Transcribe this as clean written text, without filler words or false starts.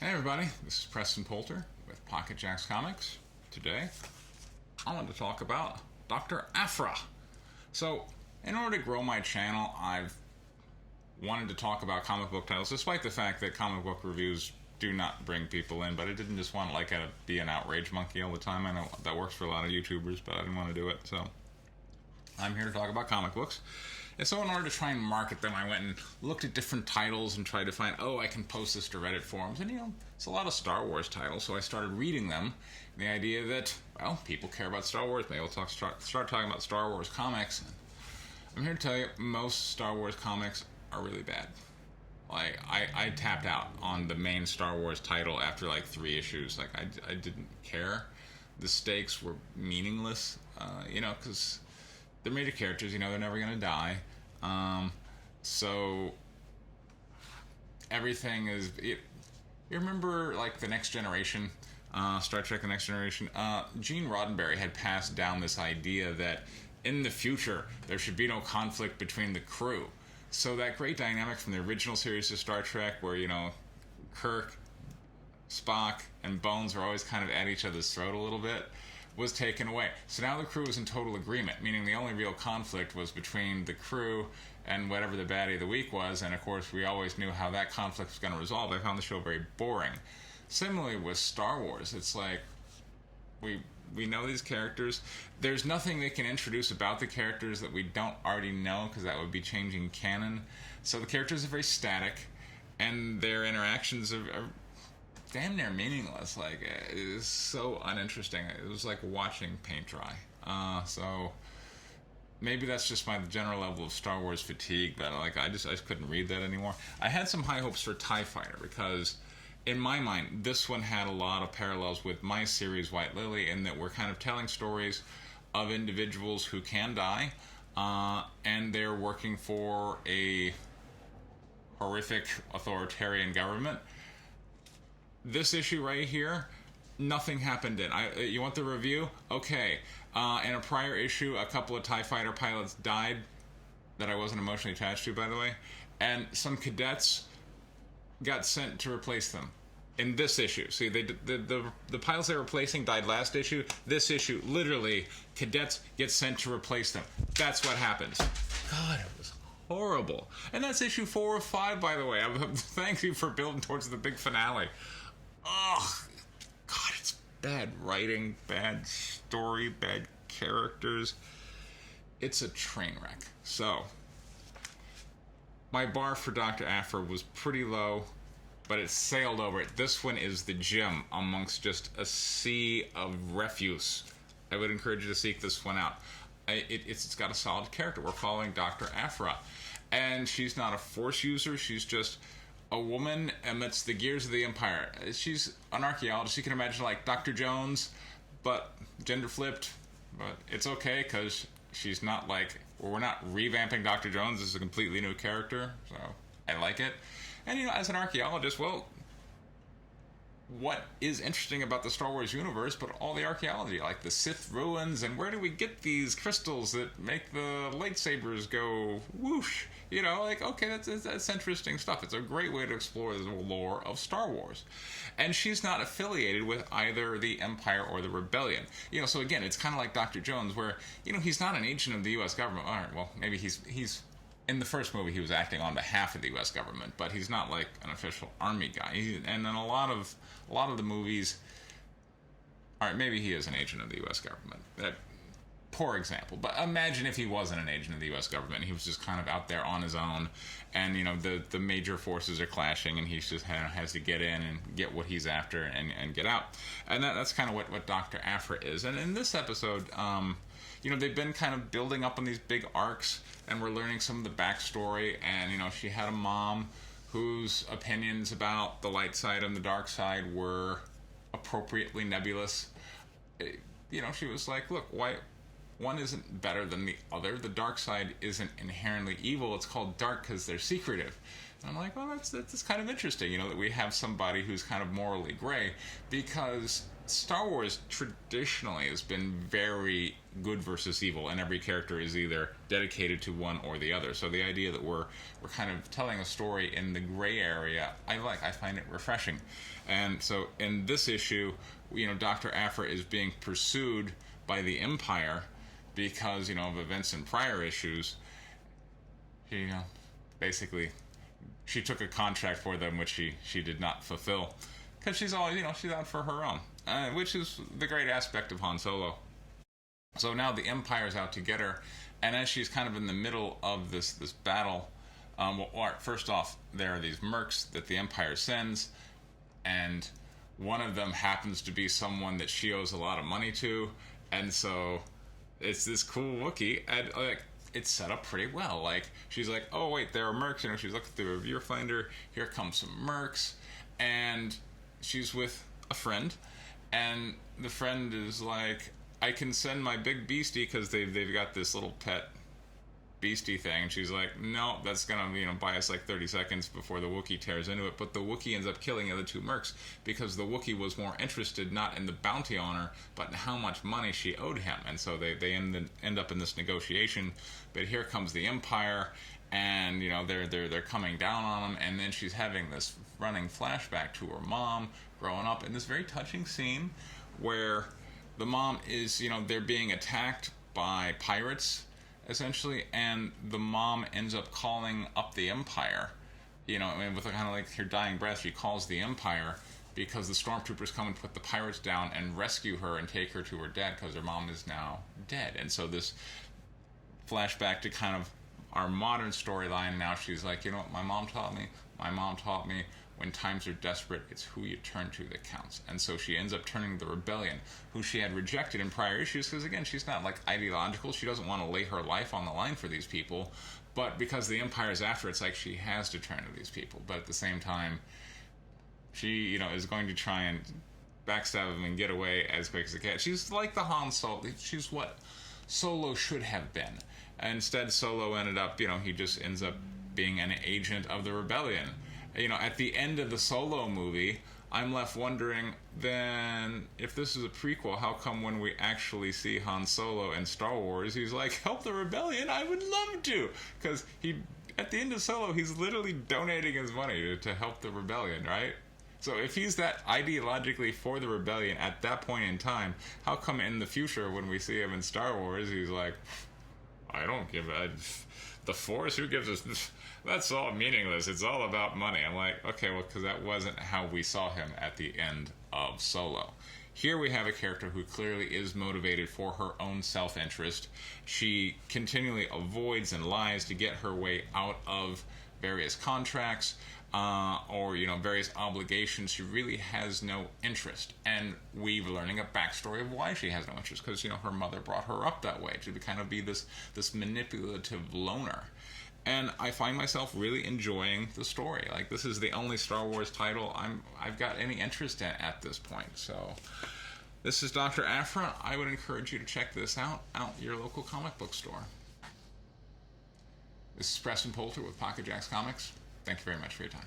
Hey everybody, this is Preston Poulter with Pocket Jacks Comics. Today, I want to talk about Dr. Aphra. So, in order to grow my channel, I've wanted to talk about comic book titles, despite the fact that comic book reviews do not bring people in, but I didn't just want to be an outrage monkey all the time. I know that works for a lot of YouTubers, but I didn't want to do it, so I'm here to talk about comic books. And so in order to try and market them, I went and looked at different titles and tried to find, I can post this to Reddit forums. And, it's a lot of Star Wars titles, so I started reading them. And the idea that, people care about Star Wars. Maybe we'll start talking about Star Wars comics. And I'm here to tell you, most Star Wars comics are really bad. I tapped out on the main Star Wars title after 3 issues. I didn't care. The stakes were meaningless, because they're major characters, they're never going to die. So everything is... You remember, The Next Generation? Star Trek The Next Generation? Gene Roddenberry had passed down this idea that in the future, there should be no conflict between the crew. So that great dynamic from the original series of Star Trek where, Kirk, Spock, and Bones are always kind of at each other's throat a little bit, was taken away. So now the crew is in total agreement, meaning the only real conflict was between the crew and whatever the baddie of the week was, and of course we always knew how that conflict was going to resolve. I found the show very boring. Similarly with Star Wars, it's we know these characters. There's nothing they can introduce about the characters that we don't already know, because that would be changing canon. So the characters are very static, and their interactions are damn near meaningless. It is so uninteresting. It was like watching paint dry. So maybe that's just my general level of Star Wars fatigue, but I just couldn't read that anymore. I had some high hopes for TIE Fighter, because in my mind, this one had a lot of parallels with my series White Lily, in that we're kind of telling stories of individuals who can die, and they're working for a horrific authoritarian government. This issue right here, nothing happened in. You want the review? Okay. In a prior issue, a couple of TIE Fighter pilots died that I wasn't emotionally attached to, by the way, and some cadets got sent to replace them. In this issue, see, the pilots they were replacing died last issue. This issue, literally, cadets get sent to replace them. That's what happens. God, it was horrible. And that's issue 4 or 5, by the way. Thank you for building towards the big finale. Oh, God, it's bad writing, bad story, bad characters. It's a train wreck. So, my bar for Dr. Aphra was pretty low, but it sailed over it. This one is the gem amongst just a sea of refuse. I would encourage you to seek this one out. It's got a solid character. We're following Dr. Aphra, and she's not a Force user. She's just a woman amidst the gears of the Empire. She's an archaeologist. You can imagine Dr. Jones, but gender flipped. But it's okay, because she's not we're not revamping Dr. Jones. This is a completely new character, so I like it. And, as an archaeologist, what is interesting about the Star Wars universe but all the archaeology, like the Sith ruins, and where do we get these crystals that make the lightsabers go whoosh? Okay, that's interesting stuff. It's a great way to explore the lore of Star Wars. And she's not affiliated with either the Empire or the Rebellion. So again, it's kind of like Dr. Jones, where, he's not an agent of the U.S. government. All right, well, maybe he's in the first movie, he was acting on behalf of the U.S. government, but he's not an official army guy. And in a lot of the movies, all right, maybe he is an agent of the U.S. government. Poor example, but imagine if he wasn't an agent of the U.S. government. He was just kind of out there on his own, and the major forces are clashing, and he just has to get in and get what he's after and get out. And that's kind of what Dr. Aphra is. And in this episode, they've been kind of building up on these big arcs, and we're learning some of the backstory. And, she had a mom whose opinions about the light side and the dark side were appropriately nebulous. She was like, look, why one isn't better than the other. The dark side isn't inherently evil. It's called dark because they're secretive. And I'm like, well, that's kind of interesting, that we have somebody who's kind of morally gray, because Star Wars traditionally has been very good versus evil, and every character is either dedicated to one or the other. So the idea that we're kind of telling a story in the gray area, I find it refreshing. And so in this issue, Dr. Aphra is being pursued by the Empire because of events in prior issues. She basically she took a contract for them which she did not fulfill because she's always she's out for her own. Which is the great aspect of Han Solo. So now the Empire's out to get her, and as she's kind of in the middle of this battle, first off, there are these mercs that the Empire sends, and one of them happens to be someone that she owes a lot of money to, and so it's this cool Wookiee, and it's set up pretty well. Like, she's like, oh wait, there are mercs, she's looking through a viewfinder, here come some mercs, and she's with a friend. And the friend is like, I can send my big beastie because they've got this little pet beastie thing. And she's like, no, that's gonna buy us like 30 seconds before the Wookiee tears into it. But the Wookiee ends up killing the other two mercs because the Wookiee was more interested not in the bounty on her, but in how much money she owed him. And so they end up in this negotiation. But here comes the Empire, and they're coming down on him. And then she's having this running flashback to her mom growing up in this very touching scene where the mom is, they're being attacked by pirates, essentially, and the mom ends up calling up the Empire, with a kind of like her dying breath, she calls the Empire because the stormtroopers come and put the pirates down and rescue her and take her to her dad because her mom is now dead. And so this flashback to kind of our modern storyline now, she's like, what my mom taught me? My mom taught me when times are desperate, it's who you turn to that counts. And so she ends up turning to the rebellion, who she had rejected in prior issues, because again, she's not like ideological. She doesn't want to lay her life on the line for these people. But because the Empire's after, it's like she has to turn to these people. But at the same time, she, is going to try and backstab him and get away as quick as it can. She's like the Han Solo. She's what Solo should have been. Instead, Solo ended up, he just ends up being an agent of the rebellion. At the end of the Solo movie, I'm left wondering, then, if this is a prequel, how come when we actually see Han Solo in Star Wars, he's like, help the rebellion? I would love to! Because at the end of Solo, he's literally donating his money to help the rebellion, right? So if he's that ideologically for the rebellion at that point in time, how come in the future, when we see him in Star Wars, he's like, I don't give a... The Force? Who gives us... That's all meaningless. It's all about money. I'm like, okay, well, because that wasn't how we saw him at the end of Solo. Here we have a character who clearly is motivated for her own self-interest. She continually avoids and lies to get her way out of various contracts or various obligations. She really has no interest, and we're learning a backstory of why she has no interest, because her mother brought her up that way to kind of be this manipulative loner. And I find myself really enjoying the story. Like, this is the only Star Wars title I've got any interest in at this point. So, this is Dr. Aphra. I would encourage you to check this out your local comic book store. This is Preston Poulter with Pocket Jacks Comics. Thank you very much for your time.